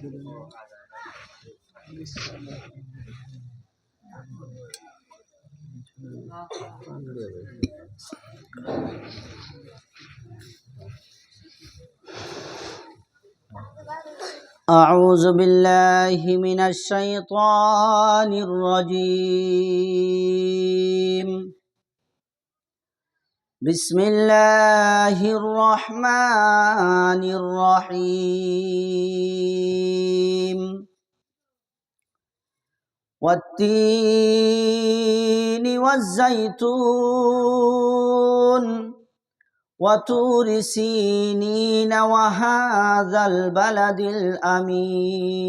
أعوذ بالله من الشيطان الرجيم. بسم الله الرحمن الرحيم. والتين والزيتون وطور سينين وهذا البلد الأمين.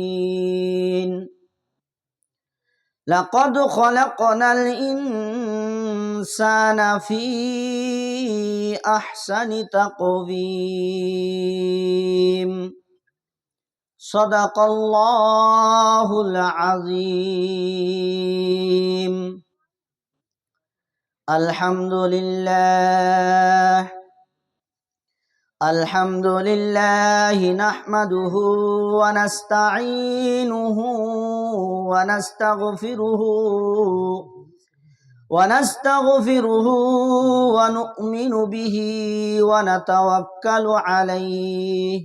لقد خلقنا الإنسان في أحسن تقويم. صدق الله العظيم. الحمد لله نحمده ونستعينه ونستغفره ونؤمن به ونتوكل عليه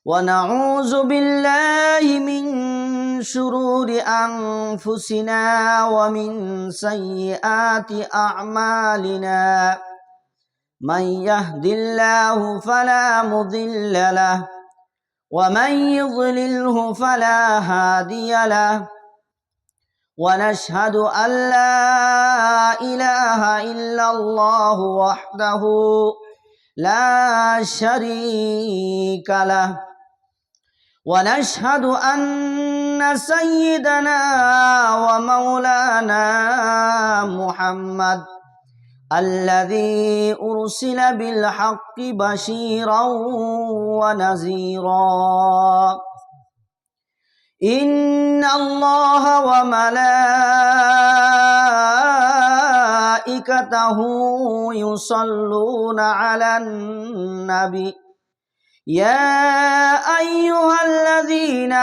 ونعوذ بالله من شرور أنفسنا ومن سيئات أعمالنا. من يهد الله فلا مضل له ومن يضلله فلا هادي له. ونشهد أن لا إله إلا الله وحده لا شريك له. ونشهد أن سيدنا ومولانا محمد الذي أرسل بالحق بشيرا ونذيرا. إن الله وملائكته يصلون على النبي. يا أيها الذين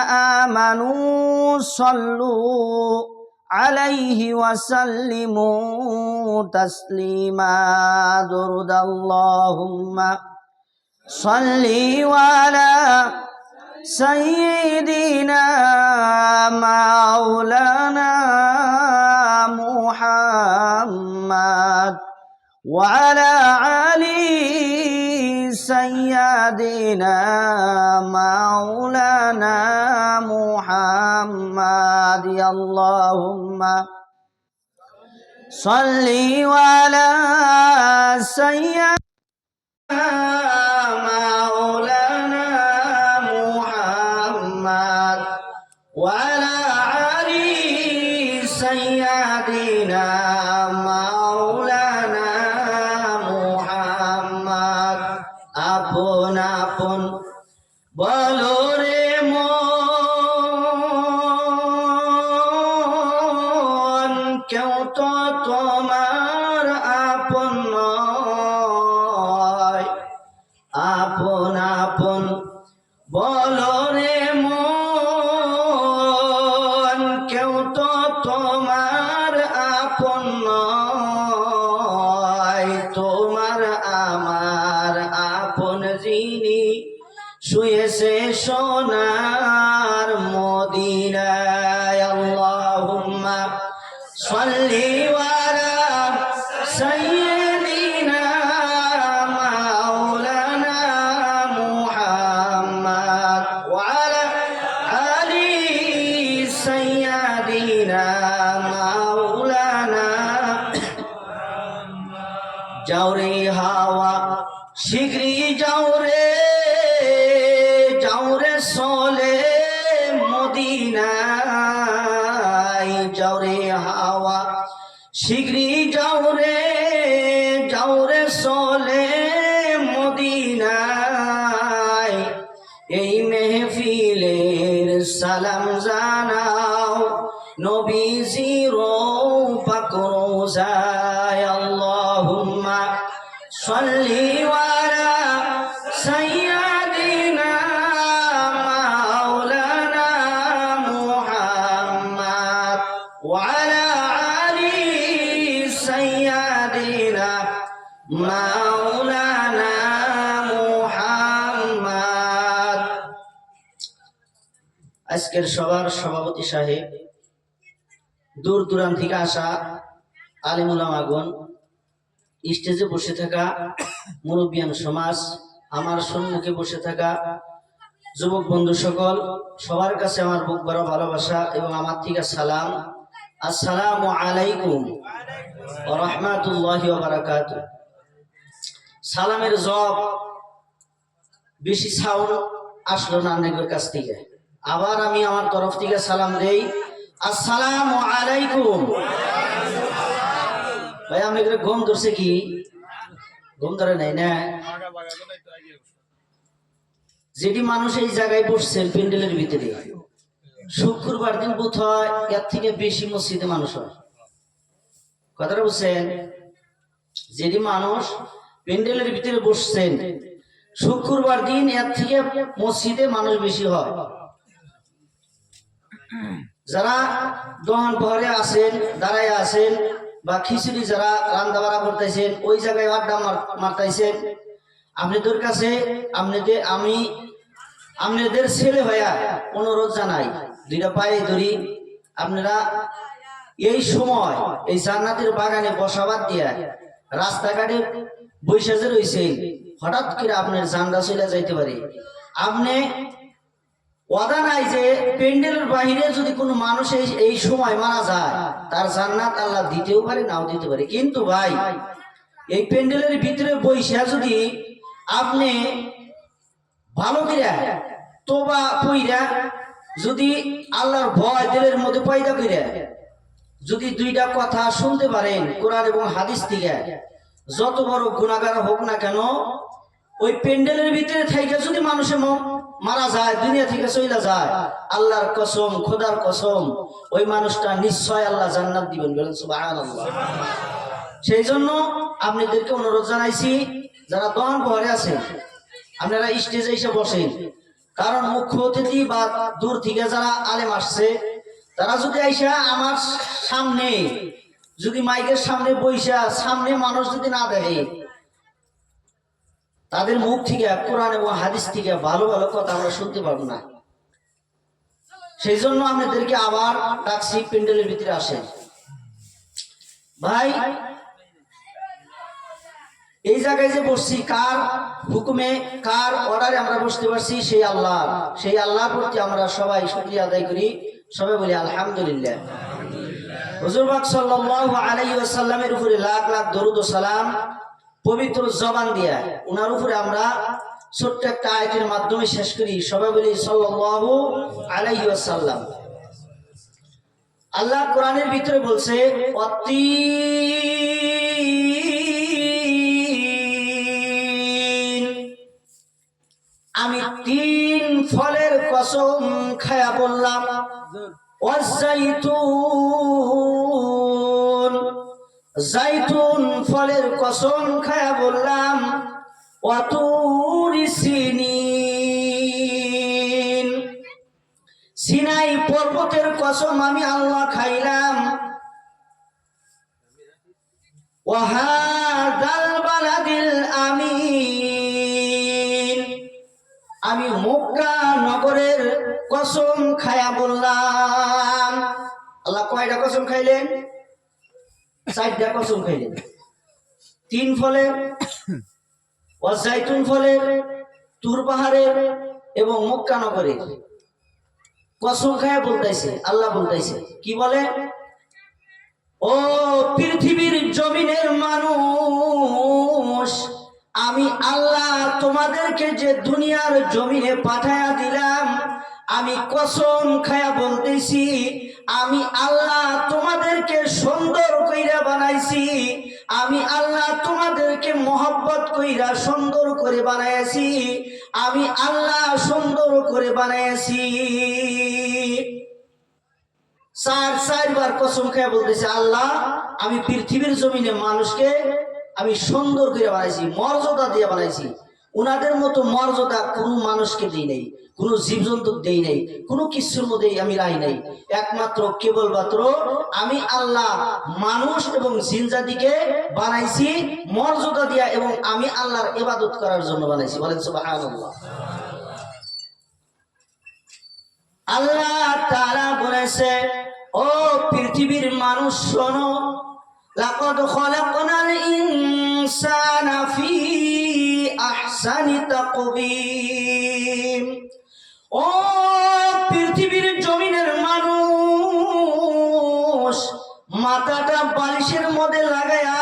آمنوا صلوا عليه وسلموا تسليما. درد اللهم صل على سيدنا مولانا محمد وعلى آله سيدنا مولانا محمد. اللهم صل على سيدنا مولانا محمد وعلى آله سيدنا مولانا محمد. আপন আপন বলো রে মন, কেউ তো তোমার আপন নয়। আপন আপন বলো রে মন, কেউ তো তোমার আপন নয়। তোমার আমার আপন যিনি শুয়েছে সোনার মদিনায়। আল্লাহুম্মা সাল্লি আলা সাইয়্যিদিনা মাওলানা মুহাম্মদ ওয়া আলা আলি সাইয়্যিদিনা মাওলানা। যাও রে হাওয়া শিগগিরি যাও রে, যাও রে চলে মদিনায়। যাও রে হাওয়া শিগগিরি যাও রে, যাও রে চলে মদিনায়। এই মেহফিলের সালাম জানাও নবীজির পাক রওজায়। আল্লাহুম্মা সাল্লি আলা সাইয়্যিদিনা আজকের সবার সভাপতি সাহেব, দূর দূরান্ত থেকে আসা আলেম উলামাগণ, স্টেজে বসে থাকা মুরব্বিয়ান সমাজ, আমার সম্মুখে বসে থাকা যুবক বন্ধু সকল, সবার কাছে আমার বুক ভরা ভালোবাসা এবং আমার থেকে সালাম। আসসালামু আলাইকুম ওয়া রাহমাতুল্লাহি ওয়া বারাকাতুহু। সালামের জব বেশি সাউন্ড আসলো না আপনাদের কাছ থেকে, আবার আমি আমার তরফ থেকে সালাম দেই, আসসালামু আলাইকুম। ভাই আপনাদের ঘুম ধরছে কি? ঘুম ধরে নাই না? যেটি মানুষ এই জায়গায় বসছেন প্যান্ডেলের ভিতরে, শুক্রবার দিন বোধ হয় এর থেকে বেশি মসজিদে মানুষ হয়। কথাটা বুঝছেন? যেটি মানুষ প্যান্ডেলের ভিতরে বসছেন শুক্রবার দিন এর থেকে মসজিদে মানুষ বেশি হয়। যারা দোকান পহরে আছেন, দাঁড়ায় আছেন, বা খিচুড়ি যারা রান্না বাড়া করতেছেন, ওই জায়গায় আড্ডা মারতাইছেন, আপনাদের কাছে আমি আপনাদের ছেলে ভাইয়া অনুরোধ জানাই, দুইটা পায়ে ধরি, আপনারা এই সময় এই জান্নাতের বাগানে বসাবাদ দিয়া রাস্তাঘাটে বৈশাখে রয়েছে, হঠাৎ করে আপনার জানটা চলে যাইতে পারে। আপনি ওয়াদা নাই যে প্যান্ডেলের বাহিরে যদি কোনো মানুষ এই সময় মারা যায়, তার জান্নাত আল্লাহ দিতেও পারে, নাও দিতে পারে। কিন্তু ভাই, এই প্যান্ডেলের ভিতরে বৈশা যদি আপনি ভালো করে তোবা কইরা, যদি আল্লাহর ভয় দিলের মধ্যে পয়দা কইরা যদি দুইটা কথা শুনতে পারেন কোরআন এবং হাদিস থেকে, যত বড় গুনাহগার হোক না কেন, ওই প্যান্ডেলের ভিতরে থেকে যদি মানুষের মারা যায়, দুনিয়া থেকে চলে যায়, আল্লাহর কসম, খোদার কসম, ওই মানুষটা নিশ্চয় আল্লাহ জান্নাত দিবেন। বলেন সুবহানাল্লাহ। সেই জন্য আপনাদেরকে অনুরোধ জানাইছি, যারা দোকান পহরে আছেন আপনারা স্টেজে এসে বসেন, কারণ মুখ্য অতিথি বা দূর থেকে যারা আলেম আসছে, তারা যদি আইসা আমার সামনে, যদি মাইকের সামনে বইসা সামনে মানুষ যদি না দেখে, তাদের মুখ থেকে কোরআন এবং হাদিস থেকে ভালো ভালো কথা আমরা শুনতে পারবো না। সেই জন্য আপনাদেরকে আবার ডাকছি, প্যান্ডেলের ভিতরে আসেন। ভাই, এই জায়গায় যে বসছি, কার হুকুমে, কার অর্ডারে আমরা বসতে পারছি? সেই আল্লাহর প্রতি আমরা সবাই শুকরিয়া আদায় করি, সবাই বলি আলহামদুলিল্লাহ। হুজুর পাক সাল্লাল্লাহু আলাইহি ওয়াসাল্লামের উপরে লাখ লাখ দরুদ ও সালাম পবিত্র জবান দিয়া ওনার উপরে আমরা ছোট্ট একটা আয়াতের মাধ্যমে শেষ করি, সবাই বলি সাল্লাল্লাহু আলাইহি ওয়াসাল্লাম। আল্লাহ কোরআনের ভিতরে বলছে, আমি তিন ফলের কসম খায়া বললাম, জাইতুন ফলের কসম খায়া বললাম, ওয়াতুরি সিনিন, সিনাই পর্বতের কসম আমি আল্লাহ খাইলাম, ওয়াহাদাল বালাদিল আমিন, আমি মক্কা নগরের কসম খায়া বললাম। আল্লাহ কয়টা কসম খাইলেন? 4টা কসম খাইলেন। 3 ফলের, জাইতুন ফলের, তুর পাহাড়ের এবং মক্কা নগরের কসম খায়া বলতেছে। আল্লাহ বলতেছে কি বলে? ও পৃথিবীর জমিনের মানুষ, আমি আল্লাহ তোমাদেরকে যে দুনিয়ার জমিনে পাঠায়া দিলাম, আমি কসম খায়া বলতেছি, আমি আল্লাহ তোমাদেরকে সুন্দর কইরা বানাইছি, আমি আল্লাহ তোমাদেরকে মহব্বত কইরা সুন্দর করে বানাইছি, আমি আল্লাহ সুন্দর করে বানাইছি। 4বার কসম খেয়ে বলতেছে, আল্লাহ আমি পৃথিবীর জমিনে মানুষকে আমি সুন্দর করে বানাইছি, মর্যাদা দিয়ে বানাইছি। উনাদের মতো মর্যাদা কোনো মানুষকে দেই নাই, কোনো জীবজন্তু দেই নাই, কোনো কিছুর মধ্যেই আমি রাই নাই। একমাত্র কেবলমাত্র আমি আল্লাহ মানুষ এবং জিন জাতিকে বানাইছি মর্যাদা দিয়া, এবং আমি আল্লাহর ইবাদত করার জন্য বানাইছি। বলেন সুবহানাল্লাহ। আল্লাহ তাআলা বলেছে, ও পৃথিবীর মানুষ শোনো, লাকাদ খলাকনাল ইনসানা ফি আহসানি তাকওয়িম। ও পৃথিবীর জমিনের মানুষ, মাথাটা বালিশের মধ্যে লাগায়া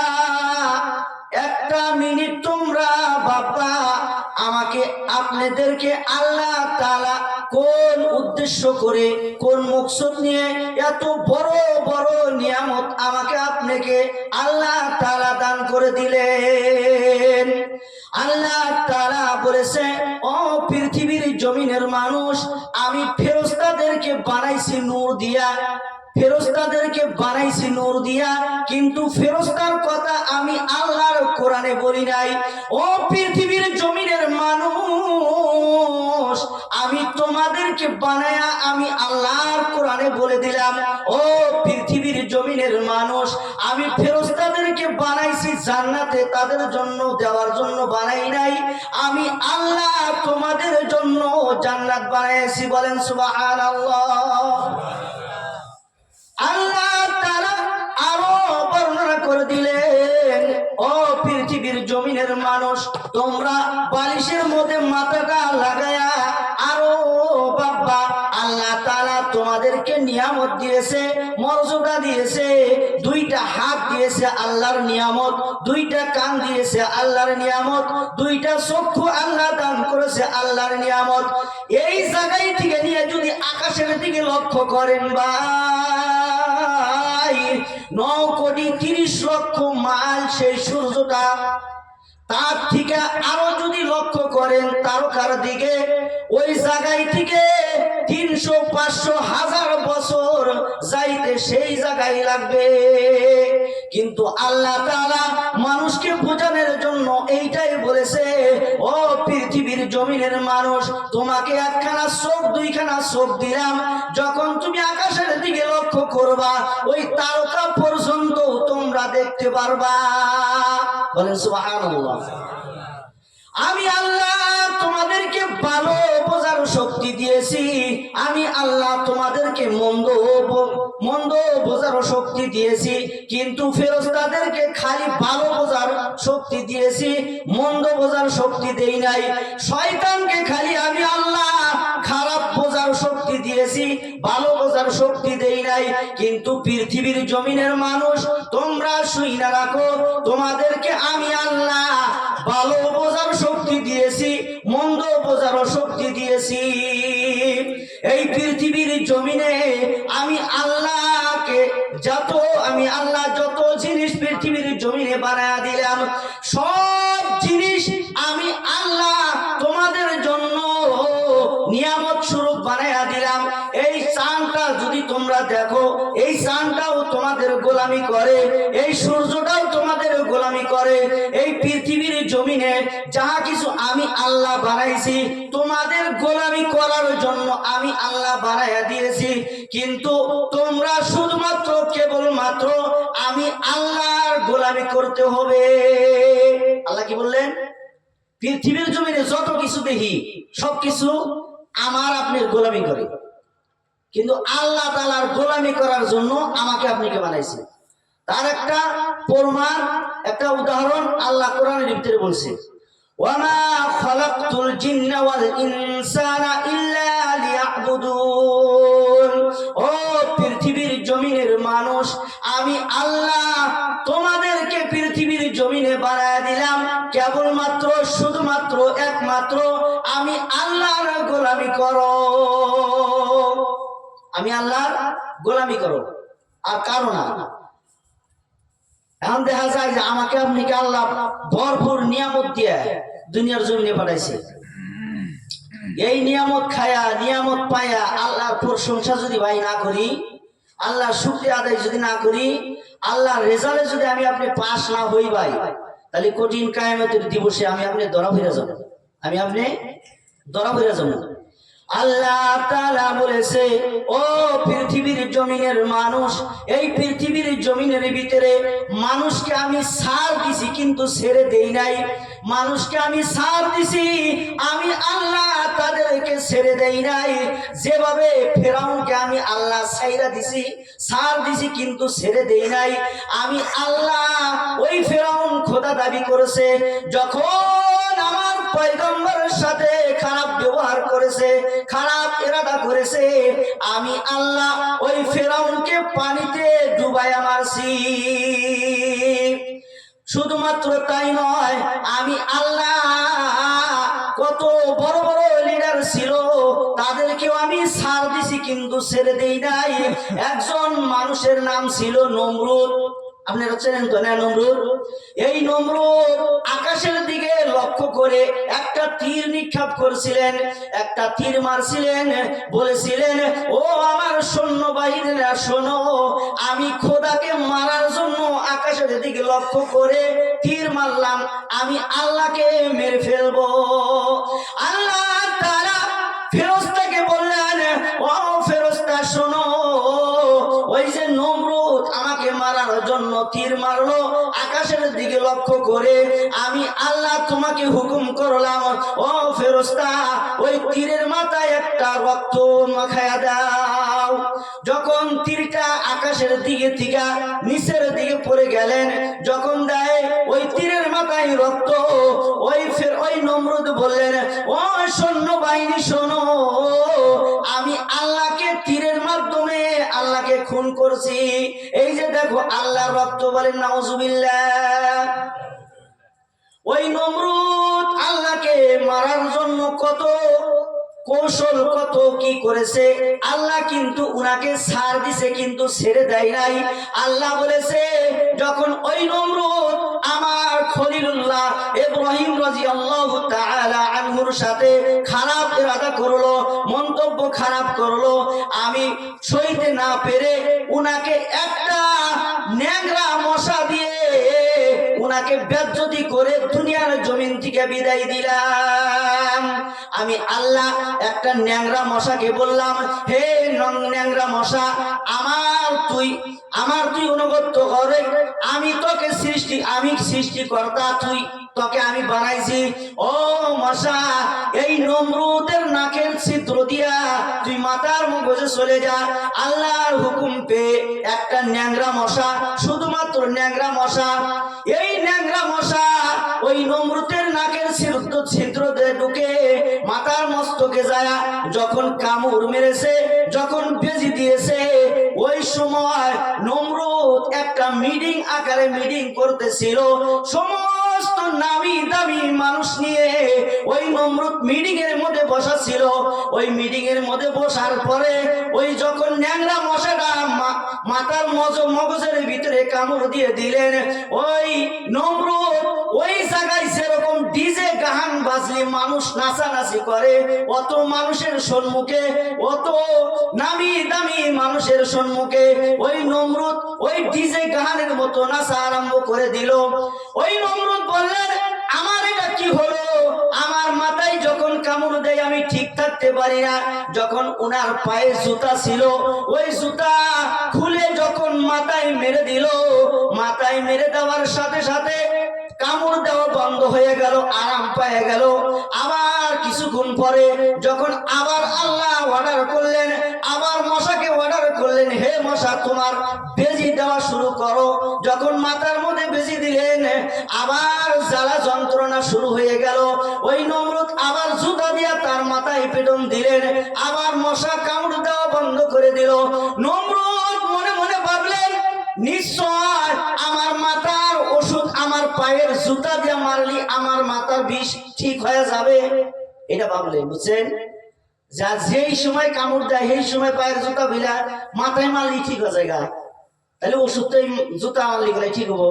একটা মিনিট তোমরা বাবা আমাকে আপনাদেরকে আল্লাহ তাআলা কোন উদ্দেশ্য করে, কোন মকসদ নিয়ে এত বড় বড় নিয়ামত আমাকে আপনাকে আল্লাহ তাআলা দান করে দিলেন। আল্লাহ তাআলা বলেছে, ও পৃথিবীর জমিনের মানুষ, আমি ফেরেশতাদেরকে বানাইছি নূর দিয়া, ফেরেশতাদেরকে বানাইছি নূর দিয়া, কিন্তু ফেরেশতার কথা আমি আল্লাহর কোরআনে বলি নাই। ও পৃথিবীর জমিনের মানুষ, আমি তোমাদেরকে বানায়া আমি আল্লাহর কোরআনে বলে দিলাম। ও পৃথিবীর জমিনের মানুষ, আমি ফেরেশতাদেরকে বানাইছি জান্নাতে তাদের জন্য দেওয়ার জন্য বানাই নাই, আমি আল্লাহ তোমাদের জন্য জান্নাত বানাইছি। বলেন সুবহানাল্লাহ। আল্লাহ তাআলা আরো বর্ণনা করে দিলেন, ও পৃথিবীর জমিনের মানুষ, তোমরা বালিশের মধ্যে মাথাটা লাগায়া আরো বাবা আল্লাহ তাআলা তোমাদেরকে নিয়ামত দিয়েছে, মর্যাদা দিয়েছে। দুইটা হাত দিয়েছে আল্লাহর নিয়ামত, দুইটা কান দিয়েছে আল্লাহর নিয়ামত, দুইটা চক্ষু আল্লাহ দান করেছে আল্লাহর নিয়ামত। এই জায়গায় থেকে নিয়ে যদি আকাশের দিকে লক্ষ্য করেন বা 9,30,00,000 মাইল সেই সূর্যটা, তার থেকে আরো যদি লক্ষ্য করেন তারকার দিকে, ওই জায়গায় থেকে 300-500,000 বছর যাইতে সেই জায়গায় লাগবে। কিন্তু আল্লাহ তাআলা মানুষকে বোঝানোর জন্য এইটাই বলেছে, ও পৃথিবীর জমিনের মানুষ, তোমাকে একখানা চোখ দুইখানা চোখ দিলাম, যখন তুমি আকাশের দিকে লক্ষ্য করবা ওই তারকা পর্যন্ত তোমরা দেখতে পারবা। বলেন সুবহানাল্লাহ। আমি আল্লাহ তোমাদেরকে ভালো বোঝার শক্তি দিয়েছি, আমি আল্লাহ তোমাদেরকে মন্দ বোঝার শক্তি দিয়েছি, কিন্তু ফেরেশতাদেরকে খালি ভালো বোঝার শক্তি দিয়েছি, মন্দ বোঝার শক্তি দেই নাই। শয়তানকে খালি আমি আল্লাহ খারাপ বোঝার শক্তি দিয়েছি, ভালো বোঝার শক্তি দেই নাই। কিন্তু পৃথিবীর জমিনের মানুষ, তোমরা শুইনা রাখো, তোমাদেরকে আমি আল্লাহ ভালো বোঝার শক্তি দিয়েছি, মন্দ বোঝার শক্তি দিয়েছি। এই পৃথিবীর জমিনে আমি আল্লাহ যত জিনিস পৃথিবীর জমিনে বানায়া দিলাম, সব জিনিস আমি আল্লাহ তোমাদের জন্য নিয়ামত স্বরূপ বানায়া দিলাম। এই চাঁদটা যদি তোমরা দেখো, এই চাঁদটাও তোমাদের গোলামি করে, এই সূর্যটাও তোমাদের গোলামি করে। এই পৃথিবীর জমিনে যাহা কিছু আমি আল্লাহ বানাইছি তোমাদের গোলামি করার জন্য আমি আল্লাহ বানায়া দিয়েছি, কিন্তু তোমরা শুধুমাত্র কেবলমাত্র আমি আল্লাহর গোলামি করতে হবে। আল্লাহ কি বললেন? পৃথিবীর জমিনে যত কিছু দেখি সবকিছু আমার আপনার গোলামি করে, কিন্তু আল্লাহ তাআলার গোলামি করার জন্য আমাকে আপনাকে বানাইছে। তার একটা প্রমাণ, একটা উদাহরণ আল্লাহ কোরআনের ভিতরে বলছে, ওয়ামা খালাকতুল জিন্না ওয়াল ইনসানা ইল্লা লিয়াবুদুন। ও পৃথিবীর জমিনের মানুষ, আমি আল্লাহ তোমাদেরকে পৃথিবীর জমিনে বানায়া দিলাম কেবলমাত্র শুধুমাত্র একমাত্র আমি আল্লাহর গোলামি করো, আমি আল্লাহর গোলামি করো, আর কারো না। এখন দেখা যায় যে আমাকে আপনাকে আল্লাহ ভরপুর নিয়ামত দিয়ে দুনিয়ার জমিনে পাঠাইছে। এই নিয়ামত খায়া, নিয়ামত পায়া আল্লাহর প্রশংসা যদি ভাই না করি, আল্লাহর শুকরিয়া আদায় যদি না করি, আল্লাহর রেজাল্টে যদি আমি আপনি পাস না হই ভাই, তাহলে কঠিন কিয়ামতের দিবসে আমি আপনি ধরা ফিরে যাব, আমি আপনি ধরা ফিরে যাব। আল্লাহ তাআলা বলেছে, ও পৃথিবীর জমিনের মানুষ, এই পৃথিবীর জমিনের ভিতরে মানুষকে আমি ছাড় দিছি কিন্তু ছেড়ে দেই নাই। মানুষকে আমি ছাড় দিছি, আমি আল্লাহ তাদেরকে ছেড়ে দেই নাই, যেভাবে ফেরাউনকে আমি আল্লাহ ছাইরা দিছি, ছাড় দিছি, কিন্তু ছেড়ে দেই নাই। আমি আল্লাহ ওই ফেরাউন খোদা দাবি করেছে, যখন আমার পয়গম্বরের সাথে খারাপ ব্যবহার করেছে, খারাপ ইরাদা করেছে, আমি আল্লাহ ওই ফেরাউনকে পানিতে ডুবাইয়া মারছি। শুধুমাত্র তাই নয়, আমি আল্লাহ কত বড় বড় লিডার ছিল তাদেরকেও আমি ছাড় দিছি, কিন্তু ছেড়ে দেই নাই। একজন মানুষের নাম ছিল নমরুদ। আপনারা চেনেন তো না নমরুদ? এই নমরুদ আকাশের দিকে লক্ষ্য করে একটা তীর নিক্ষেপ করেছিলেন, একটা তীর মারছিলেন, বলেছিলেন, ও আমার সৈন্যবাহিনীরা শোনো, আমি খোদাকে মারার জন্য আকাশের দিকে লক্ষ্য করে তীর মারলাম, আমি আল্লাহকে মেরে ফেলবো। আল্লাহ তাআলা ফেরেশতাকে বললেন, ও ফেরেশতা শোনো, ওই যে নমরুদ আমাকে মারার জন্য তীর মারলো আকাশের দিকে লক্ষ্য করে, আমি আল্লাহ তোমাকে হুকুম করলাম, ও ফেরেশতা ওই তীরের মাথায় একটা রক্ত মাখায়া দাও। যখন তীরটা আকাশের দিকে থেকে নিচের দিকে পড়ে গেলেন, যখন দেয় ওই তীরের মাথায় রক্ত, ওই নমরুদ বললেন, ও সৈন্যবাহিনী শোনো, আমি আল্লাহকে তীরের মাধ্যমে আল্লাহকে খুন করছি। এই যে দেখো আল্লাহর রক্ত, বলেন নাউজুবিল্লাহ। ওই নমরুদ আল্লাহকে মারার জন্য কত কৌশল, কত কি করেছে, আল্লাহ কিন্তু উনাকে ছাড় দিছে, কিন্তু ছেড়ে দেয় নাই। আল্লাহ বলেছে, যখন ওই নমরুদ আমার খলিলুল্লাহ ইব্রাহিম রাদিয়াল্লাহু তাআলা আনহুর সাথে খারাপ ইরাদা করলো, মন্তব্য খারাপ করলো, আমি সইতে না পেরে উনাকে একটা ন্যাংরা মশা দিয়ে উনাকে বেজ্জতি করে দুনিয়ার জমিন থেকে বিদায় দিলাম। আমি আল্লাহ একটা ন্যাংরা মশাকে বললাম, হে ন্যাংরা মশা, আমার তুই অনুগত্য করে, আমি তোকে আমি সৃষ্টিকর্তা, তোকে আমি বানাইছি। ও মশা, এই নমরুদের নাকের ছিদ্র দিয়া তুই মাথার মগজে চলে যা। আল্লাহর হুকুম পেয়ে একটা ন্যাংরা মশা, শুধুমাত্র ন্যাংরা মশা, এই ন্যাংরা মশা ওই নমরুদের নাকের ছিদ্র দিয়ে ঢুকে মাথার মস্তকে যায়, যখন কামড় মেরেছে, যখন বেজি দিয়েছে, ওই সময় নমরুদ একটা মিটিং আকারে মিটিং করতেছিল, সমস্ত নামি দামি মানুষ নিয়ে ওই নমরুদ মিটিং এর মধ্যে বসা ছিল। ওই মিটিং এর মধ্যে বসার পরে ওই যখন ন্যাংরা মশাটা মাথার মগজের ভিতরে কামড় দিয়ে দিলেন, ওই নমরুদ ওই জায়গায় সেরকম ডিজে গান বাজলে মানুষ নাচানাচি করে, অত মানুষের সম্মুখে, অত নামি দামি মানুষের সম্মুখে ওই নমরুদ ওই ডিজে গানের মতো নাচা আরম্ভ করে দিল। ওই নমরুদ বললেন, আমার এটা কি হলো? আমার মাথায় যখন কামড় দেয় আমি ঠিক থাকতে পারি না। যখন উনার পায়ে জুতা ছিল, ওই জুতা খুলে যখন মাথায় মেরে দিল, মাথায় মেরে দেওয়ার সাথে সাথে কামড় দেওয়া বন্ধ হয়ে গেল, আরাম পেয়ে গেল। আবার কিছুক্ষণ পরে যখন আবার আল্লাহ অর্ডার করলেন, আবার মশাকে অর্ডার করলেন, হে মশা তোমার বেজি দেওয়া শুরু করো। যখন মাথার মধ্যে বেজি দিলেন, আবার জ্বালা যন্ত্রণা শুরু হয়ে গেল। ওই নমরুদ আবার জুতা দিয়া তার মাথায় পেটন দিলেন, আবার মশা কামড় দেওয়া বন্ধ করে দিল। নমরুদ মনে মনে ভাবলেন, নিশ্চয় আমার মাথার ওষুধ আমার পায়ের জুতা দিয়ে মারলি আমার মাথার বিষ ঠিক হয়ে যাবে, এটা ভাবলেন, বুঝছেন? যা যেই সময় কামড় দেয় সেই সময় পায়ের জুতা ভিলা মাথায় মারলি ঠিক হয়ে যায়, তাহলে ওষুধ তো জুতা মারলি গেলে ঠিক হবো।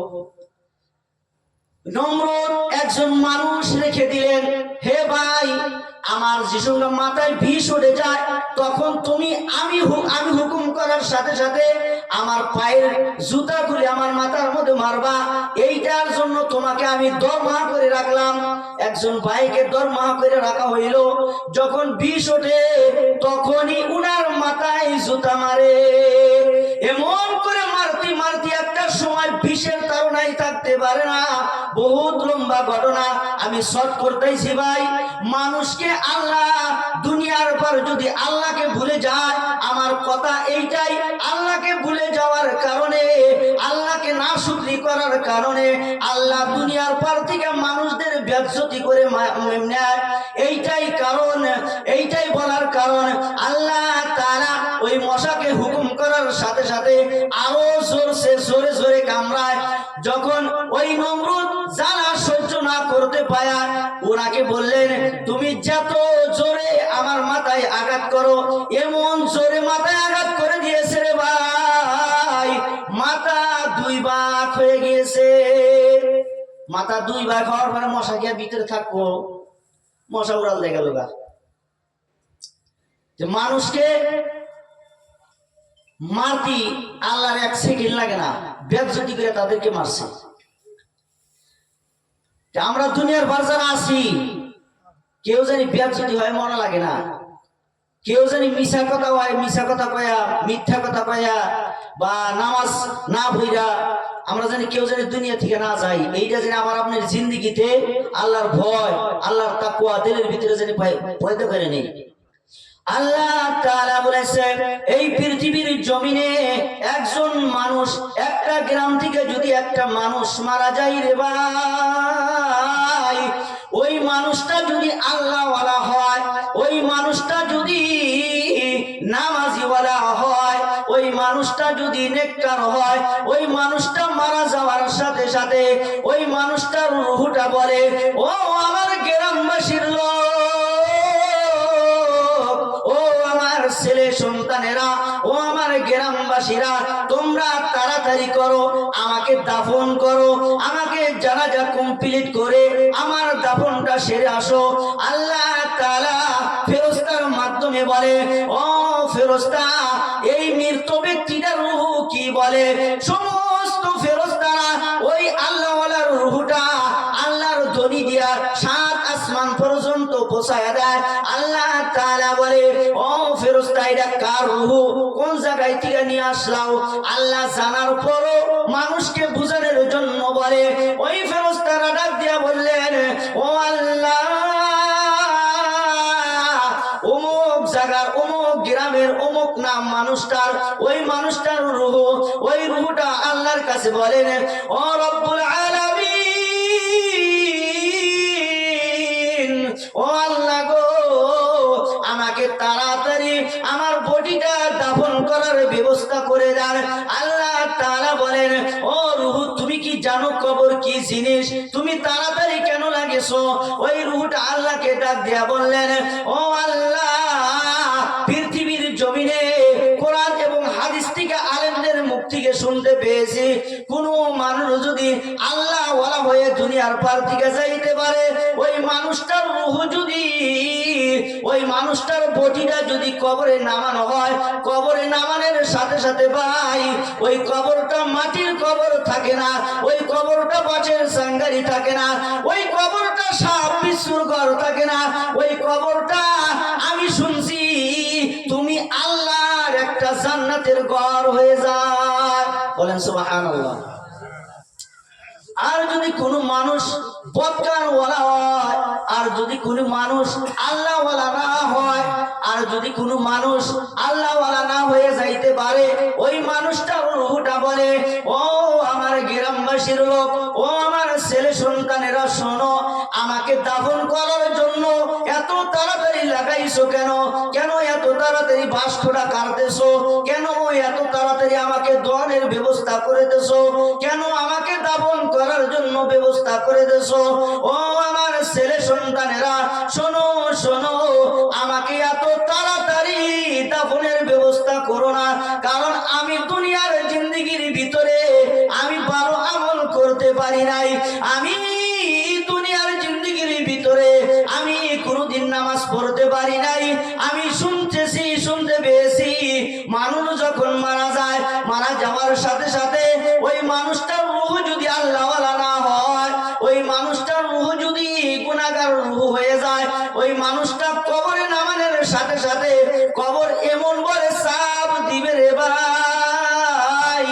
নমরুদ একজন মানুষ রেখে দিলেন, হে ভাই, আমার যে সঙ্গে মাথায় বিষ উঠে যায়, তখন তুমি আমি হুকুম করার সাথে সাথে আমার পায়ের জুতা খুলে আমার মাথার মধ্যে মারবা, এইটার জন্য তোমাকে আমি দরমাহা করে রাখলাম। একজন ভাইকে দরমাহা করে রাখা হইল, যখন বিষ ওঠে তখনই উনার মাথায় জুতা মারে। এমন করে মারতে মারতে একটা সময় বিষের তাড়নায় থাকতে পারে না, বহুত লম্বা ঘটনা, আমি শর্ট করতেছি ভাই। মানুষকে আল্লাহ দুনিয়ার পর যদি আল্লাহকে ভুলে যায়, আমার কথা এইটাই, আল্লাহকে ভুলে যাওয়ার কারণে, আল্লাহকে নাশুকরি করার কারণে আল্লাহ দুনিয়ার পর থেকে মানুষদের বেজ্জতি করে নেয়। এইটাই কারণ, এইটাই বলার কারণ আল্লাহ তাআলা ওই মশাকে হুকুম করার সাথে সাথে আরো জোরসে জোরে জোরে কামড়ায়। যখন ওই নমরুদ জ্বালা সহ্য না করতে পায়া ওনাকে বললেন, তুমি যত জোরে আমার মাথায় আঘাত করো, এমন জোরে মাথায় আঘাত করে দিয়েছে রে ভাই, মাথা দুই ভাগ হয়ে গিয়েছে। মাথা দুই ভাগ হওয়ার পরে মশা গিয়ে ভিতরে থাকবো, মশা উড়াল দিয়ে গেল গা। যে মানুষকে মারতি আল্লাহর এক সেকেন্ড লাগে না, বেজ্জতি করে তাদেরকে মারছে। আমরা দুনিয়ার বাজারে আছি, কেউ জানি বেজ্জতি হয় মনে লাগে না, কেউ জানি মিশা কথা হয়, মিশা কথা কয়া, মিথ্যা কথা কয়া, বা নামাজ না ভইরা আমরা জানি কেউ জানি দুনিয়া থেকে না যাই। এইটা জানি আমার আপনার জিন্দিগিতে আল্লাহর ভয়, আল্লাহর তাকওয়া দিলের ভিতরে জানি পয়দা করে নেই। আল্লাহ তাআলা বলেছেন, এই পৃথিবীর জমিনে একজন মানুষ, একটা গ্রাম থেকে যদি একটা মানুষ মারা যায় রে ভাই, ওই মানুষটা যদি আল্লাহওয়ালা হয়, ওই মানুষটা যদি নামাজিওয়ালা হয়, ওই মানুষটা যদি নেককার হয়, ওই মানুষটা মারা যাওয়ার সাথে সাথে ওই মানুষটার রূহটা বলে, ও আমার গ্রামবাসীর লোক, ও আমার ছেলে সন্তানেরা, ও আমার গ্রামবাসীরা, তোমরা তাড়াতাড়ি করো, আমাকে দাফন করো, আমাকে জানাজা কমপ্লিট করে আমার দাফনটা সেরে আসো। আল্লাহ তাআলা ফেরেশতার মাধ্যমে বলে, ও ফেরেশতা, এই মৃত ব্যক্তিটার রূহ কি বলে? সমস্ত ফেরেশতারা ওই আল্লাহওয়ালার রূহটা আল্লাহর ধ্বনি দিয়া 7 আসমান পর্যন্ত পৌঁছায়া দেয়। আল্লাহ তাআলা বলে, ও ফেরেশতা, এটা কার রূহ, কোন জায়গায় থেকে নিয়ে আসলাও? আল্লাহ জানার পরও মানুষকে বুঝানোর জন্য বলে, ওই ফেরেশতারা ডাক দিয়া বললেন, ও আল্লাহ, অমুক জায়গার অমুক গ্রামের অমুক নাম মানুষটার, ওই মানুষটার রূহ, ওই রূহটা আল্লাহর কাছে বলেন, ও রব্বুল আলামিন, ও আল্লাহ গো, আমাকে তাড়াতাড়ি আমার বডিটা দাফন করার ব্যবস্থা করে দেন। আল্লাহ তাআলা বলেন, ও রূহ, তুমি কি জানো কবর কি জিনিস? তুমি তাড়াতাড়ি কেন লাগেছো? ওই রূহটা আল্লাহকে ডাক দিয়া বললেন, ও আল্লাহ, পৃথিবীর জমিনে কোরআন এবং হাদিস থেকে আলেমদের মুখ থেকে শুনতে পেয়েছি, কোন মানুষ যদি আল্লাহ ওয়ালা হয়ে দুনিয়ার পার থেকে যাইতে পারে, ওই মানুষটার রূহ যদি, ওই মানুষটার বডিটা যদি কবরে নামানো হয়, কবরে নামানোর সাথে সাথে ভাই ওই কবরটা মাটির কবর থাকে না, ওই কবরটা বাঁশের সাঙ্গারি থাকে না, ওই কবরটা সাপ বিচ্ছুর ঘর থাকে না, ওই কবরটা আমি শুনছি তুমি আল্লাহর একটা জান্নাতের ঘর হয়ে যায়। বলেন সুবহানাল্লাহ। আর যদি কোনো মানুষ বদকারওয়ালা হয়, আর যদি কোনো মানুষ আল্লাহওয়ালা না হয়, আর যদি কোনো মানুষ আল্লাহওয়ালা না হয়ে যাইতে পারে, ওই মানুষটার রূহটা বলে, ও আমার গ্রামবাসীর লোক, ও আমার ছেলে সন্তানেরা, শোনো, আমাকে দাফন করার জন্য এত তাড়াতাড়ি লাগাইছো কেন? কেন এত তাড়াতাড়ি বাঁশখোড়া কাটতেছো? কেন এত তাড়াতাড়ি আমাকে দহনের ব্যবস্থা করে দেছো? কেন আমাকে দাফন করার জন্য ব্যবস্থা করে দেছো? ও আমার ছেলে সন্তানেরা, শোনো শোনো, আমাকে এত তাড়াতাড়ি দাফনের ব্যবস্থা করো না, কারণ আমি দুনিয়ার জিন্দেগির ভিতরে আমি ভালো আমল করতে পারি নাই, আমি দুনিয়ার জিন্দেগির ভিতরে আমি কোনোদিন নামাজ পড়তে পারি নাই। আমি শুনতে পেয়েছি মানুষ যখন মারা যায়, মারা যাওয়ার সাথে সাথে ওই মানুষটার রূহ যদি আল্লাহওয়ালা না হয়, ওই মানুষটার রূহ যদি গুনাহগার রূহ হয়ে যায়, ওই মানুষটা কবরে নামানোর সাথে সাথে কবর এমন বলে চাপ দিবে রে ভাই,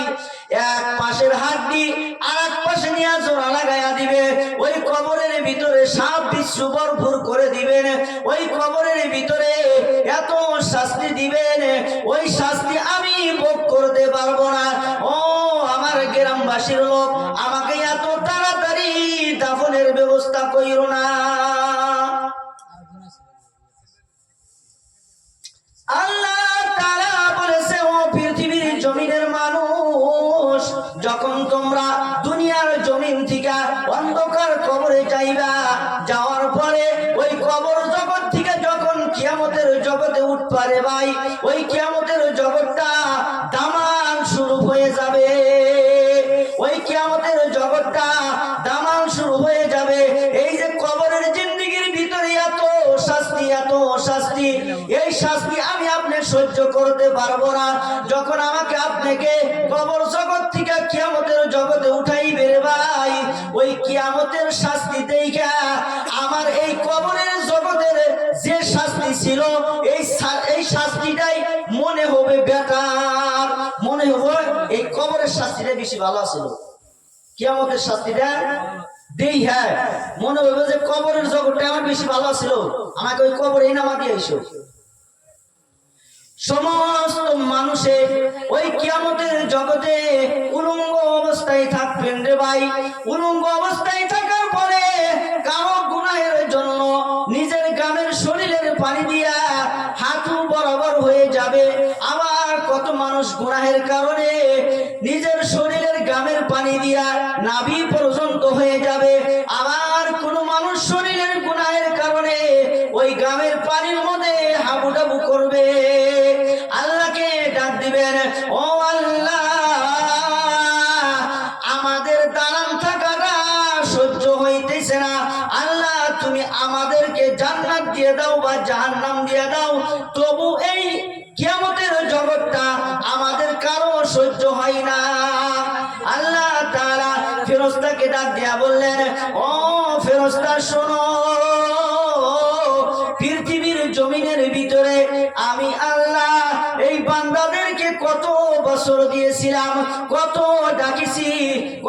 এক পাশের হাড্ডি আর এক পাশে নিয়ে জোড়া লাগাইয়া দিবে, ওই কবরের ভিতরে সাপ বিচ্ছু ভরপুর করে দিবেন, ওই কবরের ভিতরে এত শাস্তি দিবেন, ওই শাস্তি আমি ভোগ করতে পারবো না। ও আমার গ্রামবাসীর লোক, আমাকে এত তাড়াতাড়ি দাফনের ব্যবস্থা কইরো না। আল্লাহ তাআলা বলেছে, ও পৃথিবীর জমিনের মানুষ, যখন তোমরা দুনিয়ার জমিন থেকে অন্ধকার কবরে যাইবা, যাওয়ার পরে ওই কবর জগৎ থেকে যখন কিয়ামতের জগতে উঠবা রে ভাই, ওই কিয়ামতের জগৎটা দামাল শুরু হয়ে যাবে। ওই কিয়ামতের জগৎটা দামাল শুরু হয়ে যাবে। এই যে কবরের জিন্দেগির ভিতরে এত শাস্তি, এত শাস্তি, এই শাস্তি আমি আপনি সহ্য করতে পারবো না। যখন আমাকে আপনাকে কবর জগৎ থেকে কিয়ামতের জগতে উঠাইবে রে ভাই, ওই কিয়ামতের শাস্তি দেখা আমার এই কবরের জগতের যে শাস্তি ছিল, এই শাস্তিটাই মনে হবে বেটার, মনে হবে এই কবরের শাস্তিটা বেশি ভালো ছিল। কিয়ামতের শাস্তিটা দেই, হ্যাঁ, মনে হবে যে কবরের জগৎটা আমার বেশি ভালো ছিল, আমাকে ওই কবরে নামা দিয়ে এসো। সমস্ত মানুষে ওই কিয়ামতের জগতে উলঙ্গ অবস্থায় থাকবেন রে ভাই। উলঙ্গ অবস্থায় থাকার পরে কারো গুনাহের জন্য নিজের গামের শরীরের পানি দিয়া হাঁটু বরাবর হয়ে যাবে। আবার কত মানুষ গুনাহের কারণে নিজের শরীরের গামের পানি দিয়া নাভি পর্যন্ত হয়ে যাবে। আবার কোন মানুষ শরীরের গুনাহের কারণে ওই গামের পানির মধ্যে হাবুডাবু করবে, আল্লাহকে ডাক দিবেন, ও আল্লাহ, আমাদের দাঁড়ান থাকাটা সহ্য হইতেছে না, আল্লাহ তুমি আমাদেরকে জান্নাত দিয়ে দাও বা জাহান্নাম দিয়ে দাও, তবু এই কিয়ামতের জগৎটা আমাদের কারো সহ্য হয় না। আল্লাহ তাআলা ফেরেশতাকে ডাক দিয়া বললেন, ও ফেরেশতা শোনো, পৃথিবীর জমিনের ভিতরে আমি আল্লাহ এই বান্দাদেরকে কত বছর দিয়েছিলাম, কত ডাকিছি,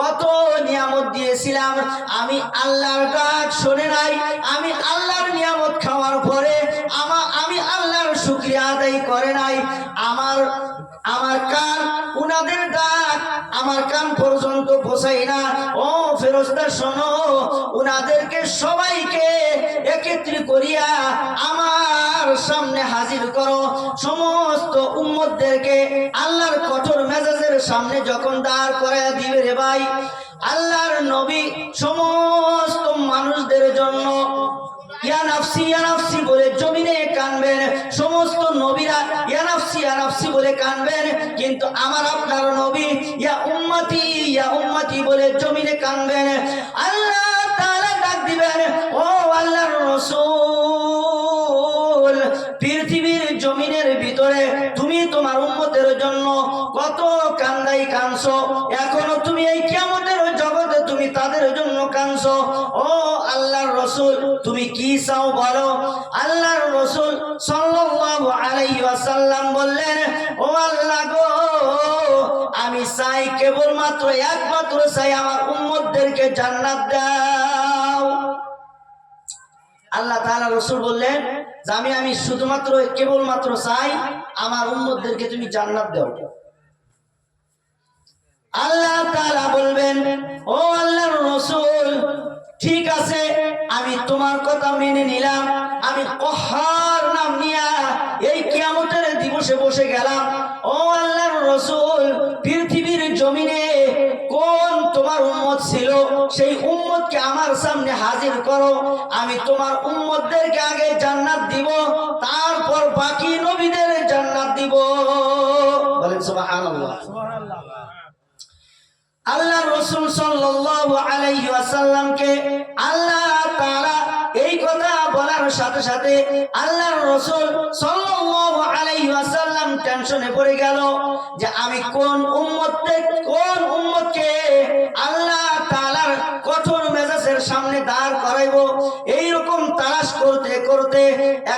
কত নিয়ামত দিয়েছিলাম, আমি আল্লাহর ডাক শোনে নাই। আমি আল্লাহর নিয়ামত খাওয়ার পরে আমি আল্লাহর শুকরিয়া আদায় করে নাই। আমার কান উনাদের ডাক আমার কান পর্যন্ত পৌঁছাই না। ও ফেরেশতা শোনো, উনাদেরকে সবাইকে একত্রিত করিয়া আমার সামনে হাজির করো। সমস্ত উম্মতদেরকে আল্লাহর কঠোর মেজাজের সামনে যখন দাঁড় করাইয়া দিবে রে ভাই, আল্লাহর নবী সমস্ত মানুষদের জন্য ইয়া নাফসি ইয়া নাফসি বলে জমিনে কানবেন। সমস্ত নবীরা ইয়া নাফসি বলে কানবেন, কিন্তু আমার আপনার নবী ইয়া উম্মতি বলে জমিনে কানবেন। আল্লাহ তাআলা ডাক দিবেন, ও আল্লাহর রাসূল, পৃথিবীর জমিনের ভিতরে তুমি তোমার উম্মতের জন্য কত কান্দাই কানছো, এখনো তুমি এই কিয়ামতের জগতে তুমি তাদের জন্য কানছো। ও আল্লাহর রাসূল, তুমি কি চাও বলো। আল্লাহর রাসূল সাল্লাল্লাহু আলাইহি ওয়াসাল্লাম বললেন, ও আল্লাহ গো, আমি চাই কেবলমাত্র একমাত্র চাই আমার উম্মতদেরকে জান্নাত দাও। আল্লাহ তাআলা রাসূল বললেন যে আমি শুধুমাত্র কেবলমাত্র চাই আমার উম্মতদেরকে তুমি জান্নাত দাও। আল্লাহ তাআলা বলবেন, ও আল্লাহর রাসূল, ঠিক আছে, আমি তোমার কথা মেনে নিলাম, আমি কহার নাম নিয়া এই কিয়ামতের দিবসে বসে গেলাম। ও আল্লাহর রাসূল, পৃথিবীর জমিনে কোন তোমার উম্মত ছিল, সেই উম্মতকে আমার সামনে হাজির করো, আমি তোমার উম্মতদেরকে আগে জান্নাত দিব, তারপর বাকি নবীদের জান্নাত দিব। বলেন সুবহানাল্লাহ। আল্লাহ রাসূল সাল্লাল্লাহু আলাইহি ওয়াসাল্লামকে আল্লাহ তাআলা এই কথা বলার সাথে সাথে আল্লাহর রাসূল সাল্লাল্লাহু আলাইহি ওয়াসাল্লাম টেনশনে পড়ে গেল যে আমি কোন উম্মতকে আল্লাহ তাআলার কঠোর মেজাজের সামনে দাঁড় করাইবো। এই রকম তালাশ করতে করতে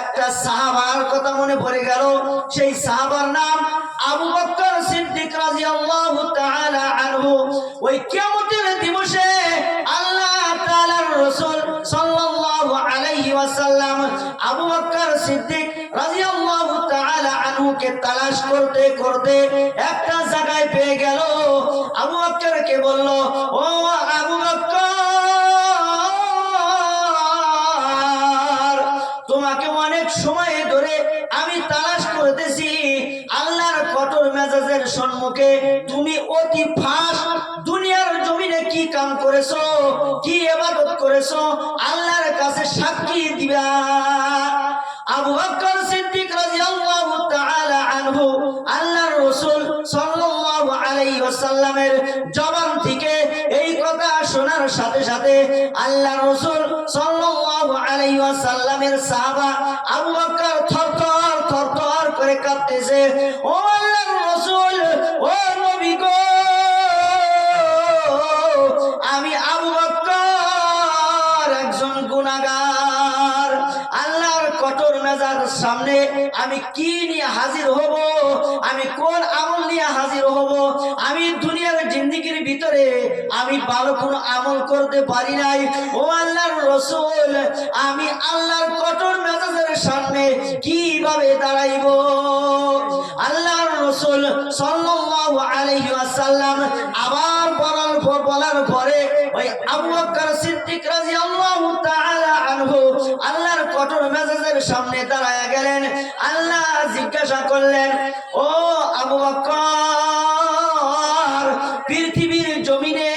একটা সাহাবার কথা মনে পড়ে গেল। সেই সাহাবার নাম আবু বকর সিদ্দিক রাদিয়াল্লাহু তাআলা আনহু। ওই কিয়ামতের দিবসে আল্লাহ তাআলার রাসূল সাল্লাল্লাহু আলাইহি ওয়াসাল্লাম আবু বকর সিদ্দিক রাদিয়াল্লাহু তাআলা আদমকে তালাশ করতে করতে একটা জায়গায় পেয়ে গেল। আবু বকরকে বলল, ও আবু বকর, তোমাকে অনেক সময় ধরে আমি তালাশ করতেছি। আল্লাহর কঠোর মেজাজের সম্মুখে তুমি অতি ফাঁস দুনিয়ার জমিনে কি কাম করেছো, কি ইবাদত করেছো, আল্লাহর কাছে সাক্ষী দিবা। আবু বকর সিদ্দিক রাদিয়াল্লাহু তাআলা আনহু আল্লাহর রাসূল সাল্লাল্লাহু আলাইহি ওয়াসাল্লামের জবান থেকে এই কথা শোনার সাথে সাথে আল্লাহর রাসূল সাল্লাল্লাহু আলাইহি ওয়াসাল্লামের সাহাবা আবু বকর থরথর থরথর করে কাঁপতেছে। ও আল্লাহর রাসূল, ও নবী গো, আমি আবু বকর একজন গুনাহগার। আল্লাহর কঠোর মেজাজ সামনে আমি কি নিয়ে হাজির হব, আমি কোন আমল নিয়ে হাজির হব? আমি দুনিয়ার জিন্দেগির ভিতরে আমি ভালো কোনো আমল করতে পারি নাই। ও আল্লাহর রাসূল, আমি আল্লাহর কঠোর মেজাজের সামনে কিভাবে দাঁড়াইব? আল্লাহর রাসূল সাল্লাল্লাহু আলাইহি ওয়াসাল্লাম আবার বলার পরে ওই আবু বকর সিদ্দিক রাদিয়াল্লাহু তাআলা আনহু আল্লাহর কঠোর মেজাজের সামনে দাঁড়ায়া গেলেন। আল্লাহ জিজ্ঞাসা করলেন, ও আবু বকর, পৃথিবীর জমিনে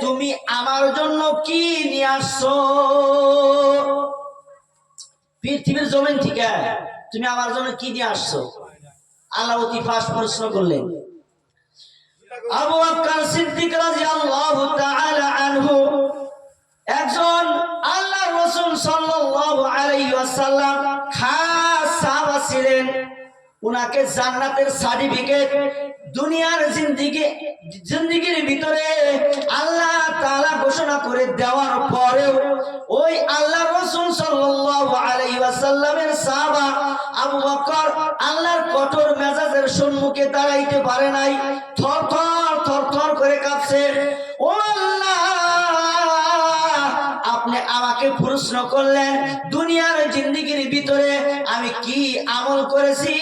তুমি আমার জন্য কি নিয়ে আসছো? পৃথিবীর জমিন থেকে তুমি আমার জন্য কি নিয়ে আসছো? আল্লাহ অতি ফাঁস প্রশ্ন করলেন। আবু বকর সিদ্দিক রাদিয়াল্লাহু তাআলা আনহু একজন আল্লাহর রাসূল সাল্লাল্লাহু আলাইহি ওয়াসাল্লাম খাস সাহাবা ছিলেন। উনাকে জান্নাতের সার্টিফিকেট দুনিয়ার জিন্দেগির ভিতরে আল্লাহ তাআলা ঘোষণা করে দেওয়ার পরেও ওই আল্লাহর রাসূল সাল্লাল্লাহু আলাইহি ওয়াসাল্লামের সাহাবা আবু বকর আল্লাহর কঠোর মেজাজের সম্মুখে দাঁড়াইতে পারে নাই। থরথর থরথর করে কাঁপছে। ও আল্লাহ, আপনি আমাকে প্রশ্ন করলেন দুনিয়ার জিন্দেগির ভিতরে আমি কি আমল করেছি?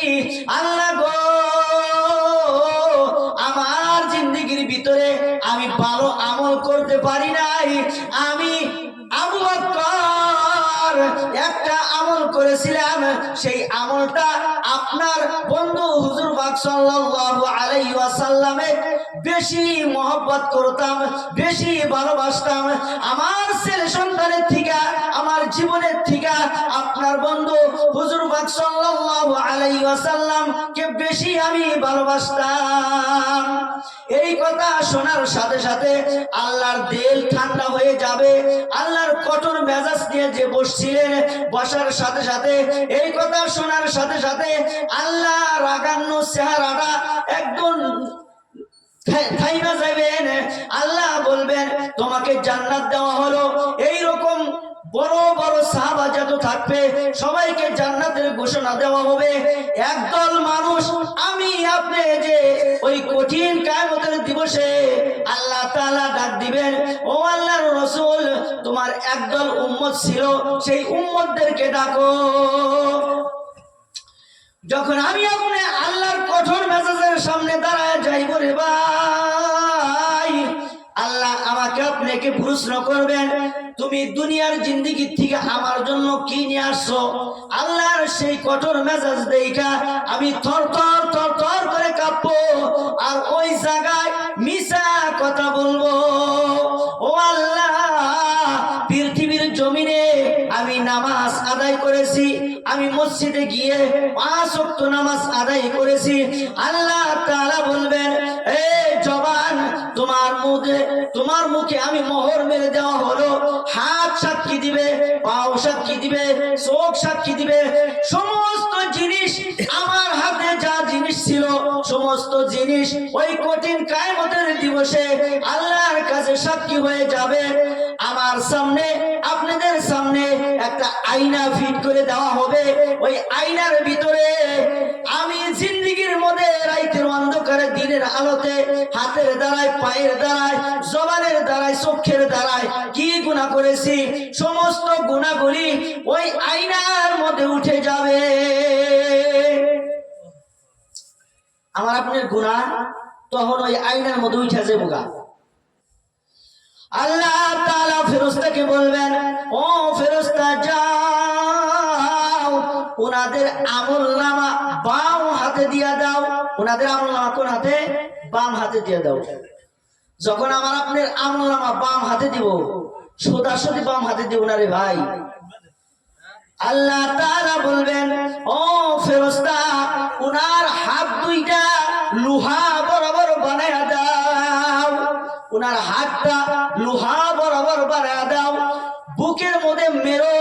আল্লাহ গো, আমার জিন্দেগির ভিতরে আমি ভালো আমল করতে পারি নাই। আমি আবু বকর একটা আমল করেছিলাম, সেই আমলটা আপনার বন্ধু হুজুর পাক সাল্লাল্লাহু আলাইহি ওয়াসাল্লামের বেশি মহব্বত করতাম, বেশি ভালোবাসতাম। আমার ছেলে সন্তানের থেকে, আমার জীবনের থেকে আপনার বন্ধু হুজুর পাক সাল্লাল্লাহু আলাইহি ওয়াসাল্লাম কে বেশি আমি ভালোবাসতাম। এই কথা শোনার সাথে সাথে আল্লাহর দিল ঠান্ডা হয়ে যাবে। আল্লাহর কঠোর মেজাজ নিয়ে যে বসছিলেন, বসার সাথে সাথে এই কথা শোনার সাথে সাথে আল্লাহ রাগান্ন চেহারাটা একদম থাইমা যাবেন। আল্লাহ বলবেন, তোমাকে জান্নাত দেওয়া হলো। এই রকম বড় বড় সাহাবা যত থাকবে সবাইকে জান্নাতের ঘোষণা দেওয়া হবে। একদল মানুষ আমি আপনি যে ওই কঠিন কিয়ামতের দিবসে আল্লাহ তাআলা ডাক দিবেন, ও আল্লাহর রাসূল, তোমার একদল উম্মত ছিল, সেই উম্মতদেরকে ডাকো। যখন আমি আপনি আল্লাহর কঠোর মেজাজের সামনে দাঁড়ায় যাইব রে ভাই, আল্লাহ আমাকে আপনাকে প্রশ্ন করবেন, তুমি দুনিয়ার জিন্দেগি থেকে আমার জন্য কি নিয়ে আসছো? আল্লাহর সেই কঠোর মেজাজ দেখা আমি থরথর থরথর করে কাঁপবো, আর ওই জায়গায় মিছা কথা বলবো। ও আল্লাহ, পৃথিবীর জমিনে আমি নামাজ আদায় করেছি, আমি মসজিদে গিয়ে 5 ওয়াক্ত নামাজ আদায় করেছি। আল্লাহ তাআলা বলবেন, এই জবান, তোমার মুখে আমি মোহর মেরে দেওয়া হলো। হাত সাক্ষী দিবে, পাও সাক্ষী দিবে, চোখ সাক্ষী দিবে, সমস্ত জিনিস আমার হাতে যা জিনিস ছিল সমস্ত জিনিস ওই কঠিন কিয়ামতের দিবসে আল্লাহর কাছে সাক্ষী হয়ে যাবে। আমার সামনে, আপনাদের সামনে একটা আয়না ফিট করে দেওয়া হবে। ওই আয়নার ভিতরে আমি জিন্দেগির মধ্যে রাতের অন্ধকারে দিনের আলোতে হাতের দ্বারায়, পায়ের দ্বারায়, জবানের দ্বারায়, চোখের দ্বারায় কি গুনাহ করেছি সমস্ত গুনাহগুলি ওই আয়নার মধ্যে উঠে যাবে। আমার আপনার গুনাহ তখন ওই আইনের মধ্যে উঠে যাবো গা। আল্লাহ তাআলা ফেরেশতাকে বলবেন, ও ফেরেশতা যাও ওনাদের আমলনামা বাম হাতে দিয়া দাও। ওনাদের আমলনামা কোন হাতে? বাম হাতে দিয়ে দাও। যখন আমার আপনার আমলনামা বাম হাতে দিব, সোজাসুজি বাম হাতে দিব না রে ভাই। আল্লাহ তাআলা বলবেন, ও ফেরেশতা ওনার হাত দুইটা লোহা বরাবর বানায়া দাও। ওনার হাতটা লোহা বরাবর বানায়া দাও। বুকের মধ্যে মেরো,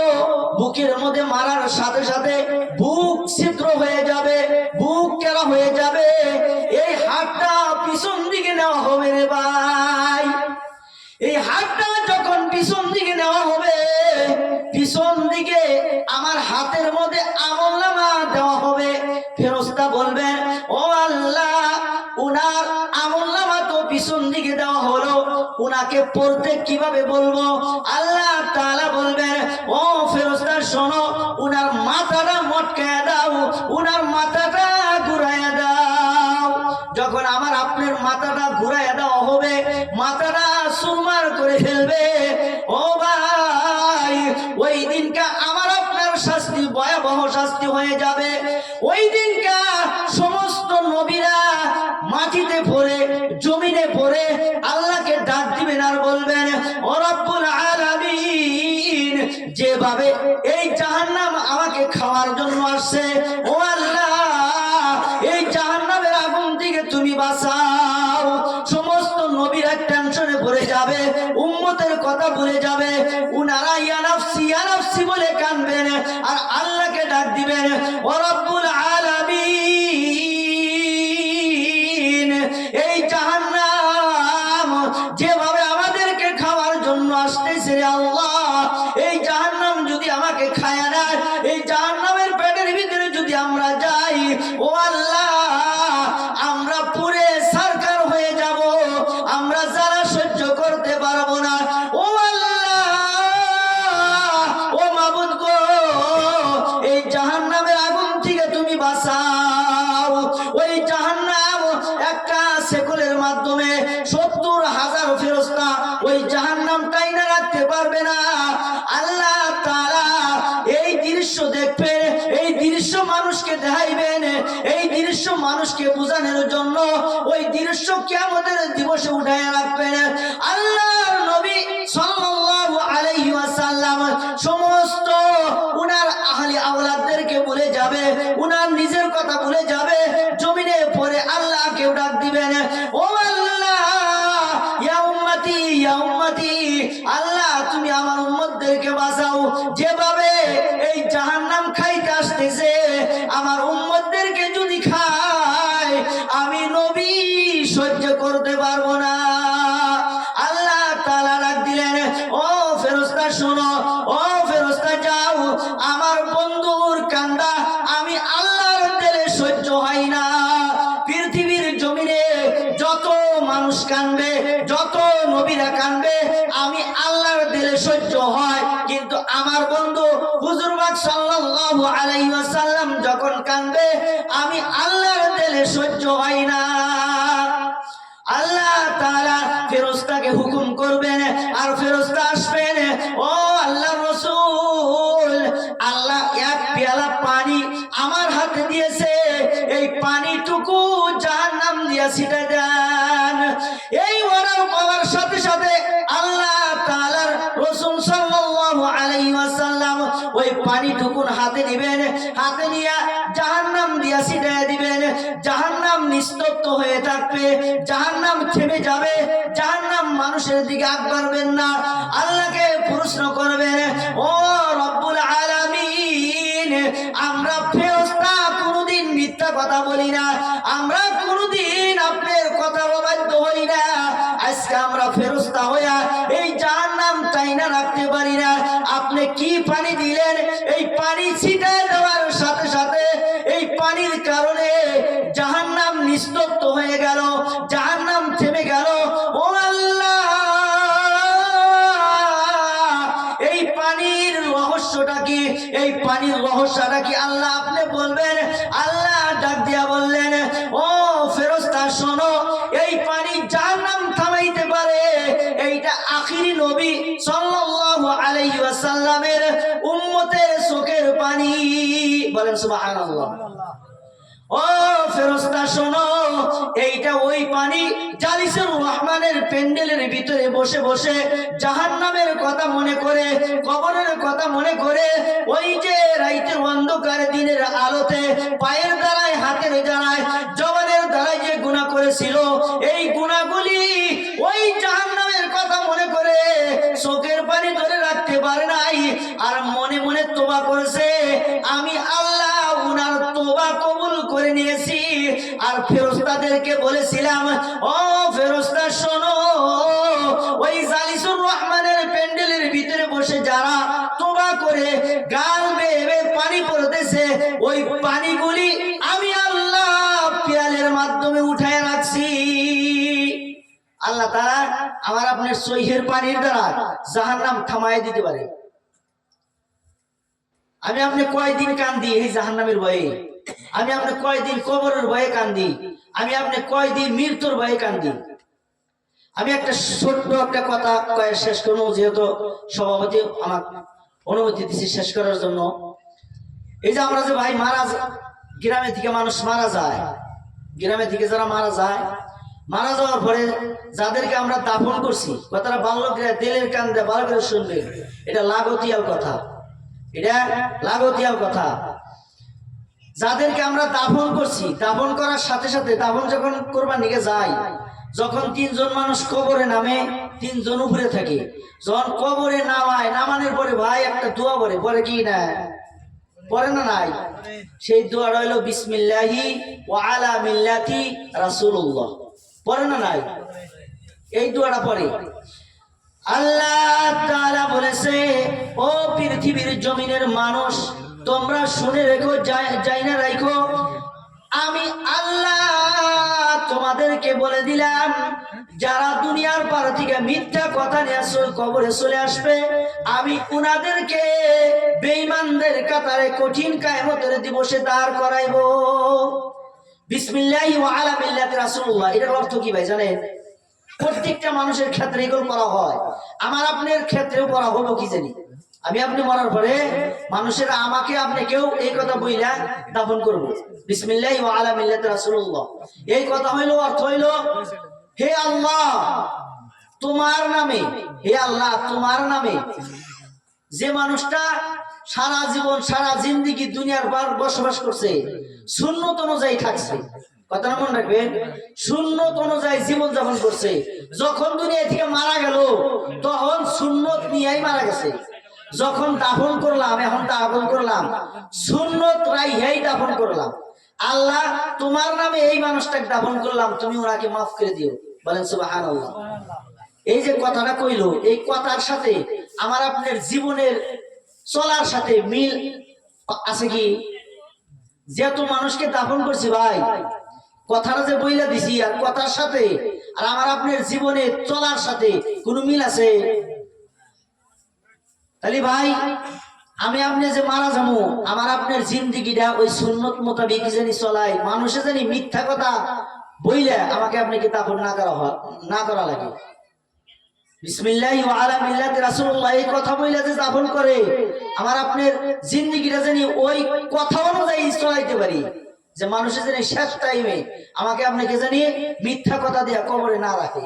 বুকের মধ্যে মারার সাথে সাথে বুক ছিদ্র হয়ে যাবে, বুক কেরা হয়ে যাবে। এই হাতটা পিছন দিকে নেওয়া হবে রে ভাই। এই হাতটা যখন পিছন দিকে নেওয়া হবে, পিছন দিকে আমার হাতের মধ্যে আমলনামা দেওয়া হবে। ফেরেশতা বলবেন, ও আল্লাহ উনার আমলনামা তো পিছন দিকে দেওয়া হলো, উনাকে পড়তে কিভাবে বলবো? আল্লাহ তাআলা বলবেন, ও ফেরেশতা শোনো, উনার মাথাটা মটকায়া দাও, উনার মাথাটা ঘুরাইয়া দাও। যখন আমার আপনার মাথাটা ঘুরাইয়া দেওয়া হবে, মাথাটা সুরমার করে ফেলবে। ও ভাই ওই দিনকা আমার আপনার শাস্তি ভয়াবহ শাস্তি হয়ে যাবে। ওই দিনকা সমস্ত নবীরা মাটিতে পড়ে জমিনে পড়ে আল্লাহকে ডাক দিবেন আর বলবেন, ও রব্বুল আলামিন যেভাবে এই জাহান্নাম আমাকে খাওয়ার জন্য আসছে, ও আল্লাহ এই জাহান্নামের আগুন থেকে তুমি বাঁচাও। সমস্ত নবীরা টেনশনে পড়ে যাবে, উম্মতের কথা ভুলে যাবে। উনারা ইয়া নাফসি ইয়া নাফসি বলে কাঁদবেন আর আল্লাহকে ডাক দিবেন, ও রব্বুল আলামিন এই জাহান্নাম যেভাবে আমাদেরকে খাওয়ার জন্য আসতেছে রে আল্লাহ, এই জাহান্নাম যদি আমাকে খায় না, এই জাহান্নামের পেটের ভিতরে যদি আমরা যাই, ও আল্লাহ আমরা পুরে সরকার হয়ে যাব, আমরা যারা সহ্য করতে পারবো না। ও আল্লাহ ও মাবুদ গো এই জাহান্নামের আগুন থেকে তুমি বাঁচাও। ওই জাহান্নাম একটা সেকলের মাধ্যমে 70,000 ফেরেশতা ওই জাহান্নাম টাইনা রাখতে পারবে না। আল্লাহ তাআলা এই দৃশ্য দেখবেন, এই দৃশ্য মানুষকে দেখাইবেন, এই দৃশ্য মানুষকে বোঝানোর জন্য ওই দৃশ্য কিয়ামতের দিবসে উঠায় রাখবেন। আল্লাহর নবী সাল্লাল্লাহু আলাইহি ওয়াসাল্লাম সমস্ত উনার আহলি আওলাদদেরকে বলে যাবে, উনার নিজের কথা বলে যাবে, জমিনে পড়ে আল্লাহকে ডাক দিবেন, ও আল্লাহ ইয়া উম্মতি ইয়া উম্মতি, আল্লাহ তুমি আমার উম্মতদেরকে বাঁচাও। যেভাবে এই জাহান্নাম খাইতে আসতেছে, আমার উম্মতদেরকে যদি খায় আমি নবী সহ্য করতে পারবো না। আল্লাহ তাআলা ডাক দিলেন, ও ফেরেশতা শোনো, ও ফেরেশতা যাও আমার বন্ধুর কান্দা আমি আল্লাহর দিলে সহ্য হয় না। পৃথিবীর জমিনে যত মানুষ কাঁদবে, যত নবীরা কাঁদবে, আমি আল্লাহর দিলে সহ্য হয়, কিন্তু আমার বন্ধু হুজুর পাক সাল্লাল্লাহু আলাইহি ওয়াসাল্লাম যখন কাঁদবে আমি আল্লাহর দিলে সহ্য হয় না। আল্লাহ তাআলা ফেরেশতাকে হুকুম করবেন আর ফেরেশতা আসবেন, ও আল্লাহর রাসূল আল্লাহ এক পেয়ালা পানি আমার হাতে দিয়েছে, এই পানিটুকু জাহান্নাম দিয়া ছিটায় দেন। এই অর্ডার পাওয়ার সাথে সাথে আল্লাহ তাআলার রাসূল সাল্লাল্লাহু আলাইহি ওয়াসাল্লাম ওই পানিটুকু হাতে নেবেন, হাতে নিয়ে জাহান্নাম দিয়া ছিটায় দিবেন। জাহান্নাম নিস্তব্ধ হয়ে থাকবে, জাহান্নাম থেমে যাবে, জাহান্নাম মানুষের দিকে আগ বাড়বেন না। আল্লাহকে প্রশ্ন করবেন, ও রব্বুল আলামিন আমরা ফেরেশতা কোনদিন মিথ্যা কথা বলি না, আমরা কোনদিন আপনার কথা অবাধ্য হই না, আজকে আমরা ফেরেশতা হইয়া এই জাহান্নাম টাইনা রাখতে পারি না। আপনি কি পানি দিলেন, এই পানি ছিটায় দেওয়ার সাথে সাথে এই পানির কারণে জাহান্নাম নিস্তব্ধ হয়ে গেল, জাহান্নাম থেমে গেল। ও আল্লাহ এই পানির রহস্যটা কি, এই পানির রহস্যটা কি আল্লাহ আপনি বলবেন। আল্লাহ ডাক দিয়া বললেন, ও বলেন সুবহানাল্লাহ। ও ফেরেশতা শোনো, এইটা ওই পানি জালিসুর রহমানের প্যান্ডেলের ভিতরে বসে বসে জাহান্নামের কথা মনে করে, কবরের কথা মনে করে, ওই যে রাতের অন্ধকারে দিনের আলোতে পায়ের দ্বারায়, হাতের দ্বারায়, জবানের দ্বারায় যে গুনাহ করেছিল, এই গুনাহগুলি ওই জাহান্নামের কথা মনে করে চোখের পানি ধরে রাখতে পারে নাই, আর মনে মনে তওবা করেছে। আমি আল্লাহ উনার তওবা কবুল করে নিয়েছি। আর ফেরেশতাদেরকে বলেছিলাম, ও ফেরেশতা শোনো, ওই জালিসুর রহমানের প্যান্ডেলের ভিতরে বসে যারা তওবা করে গাল বেয়ে পানি পড়তেছে, ওই পানিগুলি আমি আল্লাহ পিয়ালের মাধ্যমে উঠায় রাখছি। আল্লাহ তাআলা আমার আপনার সহিহের পানির দ্বারা জাহান্নাম থামায় দিতে পারে। আমি আপনি কয়দিন কান্দি এই জাহান্নামের ভয়ে, আমি আপনি কয়দিন কবরের ভয়ে কান্দি, আমি আপনি কয়দিন মৃত্যুর ভয়ে কান্দি। আমি একটা ছোট্ট একটা কথা কয়ে শেষ করবো, যেহেতু সভাপতি আমার অনুমতি দিচ্ছে শেষ করার জন্য। এই যে আমরা যে ভাই গ্রামে থেকে মানুষ মারা যায়, গ্রামে থেকে যারা মারা যায়, মারা যাওয়ার পরে যাদেরকে আমরা দাফন করছি, কথাটা ভালো করে দিলের কান দিয়ে ভালো করে শুনবে, এটা লাগতিয়াল কথা, এটা লাগতিয়াল কথা। যাদেরকে আমরা দাফন করছি, দাফন করার সাথে সাথে দাফন যখন করবার নিকে যায়, যখন 3 জন মানুষ কবরে নামে, 3 জন উপরে থাকে, যখন কবরে নামানোর পরে ভাই একটা দোয়া পরে কি না পরে না নাই, সেই দোয়াটা হইল বিসমিল্লাহি ওয়া আলা মিল্লাতি রাসূলুল্লাহ, পরে না নাই, এই দোয়াটা পরে। আল্লাহ তাআলা বলেছে, ও পৃথিবীর জমিনের মানুষ, তোমরা শুনে রেখো, যাই না রাখো, আমি আল্লাহ তোমাদেরকে বলে দিলাম, যারা দুনিয়ার পার থেকে মিথ্যা কথা নিয়ে কবরে চলে আসবে, আমি উনাদেরকে বেঈমানদের কাতারে কঠিন কিয়ামতের দিবসে দাঁড় করাইবো। বিসমিল্লাহি ওয়া আলা মিল্লাতি রাসূলুল্লাহ, এটার অর্থ কি ভাই জানেন? প্রত্যেকটা মানুষের ক্ষেত্রে এগুলো করা হয়, আমার আপনার ক্ষেত্রেও করা হলো কি জানি। আমি আপনি মরার পরে মানুষের আমাকে আপনি কেউ এই কথা বইলা দাফন করবো, বিসমিল্লাহি ওয়া আলা মিল্লাতি রাসূলুল্লাহ। এই কথা হইলো, অর্থ হইলো, হে আল্লাহ তোমার নামে, হে আল্লাহ তোমার নামে যে মানুষটা সারা জীবন সারা জিন্দেগি দুনিয়ার পর বসবাস করছে, সুন্নত অনুযায়ী থাকছে, কথাটা মনে রাখবেন, সুন্নত অনুযায়ী জীবন যাপন করছে, যখন দুনিয়া থেকে মারা গেল তখন সুন্নত নিয়েই মারা গেছে। যখন দাফন করলাম, এখন দাফন করলাম সুন্নত রাইহাই দাফন করলাম। আল্লাহ তোমার নামে এই মানুষটাকে দাফন করলাম, তুমি ওনাকে মাফ করে দিও, বলেন সুবহানাল্লাহ। এই যে কথাটা কইলো, এই কথার সাথে আমার আপনার জীবনের চলার সাথে মিল আছে কি? যেহেতু মানুষকে দাফন করছি ভাই, কথাটা যে বইলা দিছি আর কথার সাথে আর আমার আপনার জীবনে চলার সাথে কোনো মিল আছে? তাহলে ভাই আমি আপনি যে মারা যাবো, আমার আপনার জিন্দিগিটা ওই সুন্নত মোতাবেক জানি চলাই, মানুষে জানি মিথ্যা কথা বইলে আমাকে আপনাকে দাফন না করা লাগে। বিসমিল্লাহি ওয়া আলা মিল্লাতি রাসূলুল্লাহ, এই কথা বইলে যে দাফন করে, আমার আপনার জিন্দিগিটা জানি ওই কথা অনুযায়ী চলাইতে পারি, যে মানুষের জানি শেষ টাইমে আমাকে আপনাকে জানি মিথ্যা কথা দিয়া কবরে না রাখে।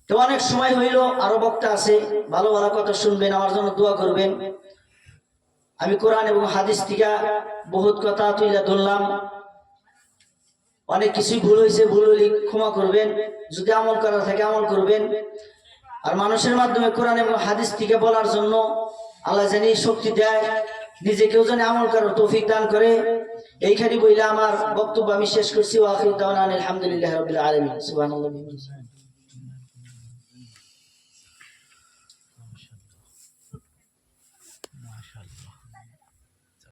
তো অনেক সময় হইল, আরো বক্তা আছে, ভালো ভালো কথা শুনবেন, আমার জন্য দোয়া করবেন। আমি কোরআন এবং হাদিস থেকে বহুত কথা তুইলা ধরলাম, অনেক কিছুই ভুল হয়েছে, ভুল হলে ক্ষমা করবেন, যদি আমল করা থাকে আমল করবেন। আর মানুষের মাধ্যমে কোরআন এবং হাদিস থেকে বলার জন্য আল্লাহ জানি শক্তি দেয়, নিজেকেও যেন আমল করার তৌফিক দান করে। এইখানে বইলে আমার বক্তব্য আমি শেষ করছি। ওয়া আখিরু দাওয়ানা আলহামদুলিল্লাহি রাব্বিল আলামিন। সুবহানাল্লাহ।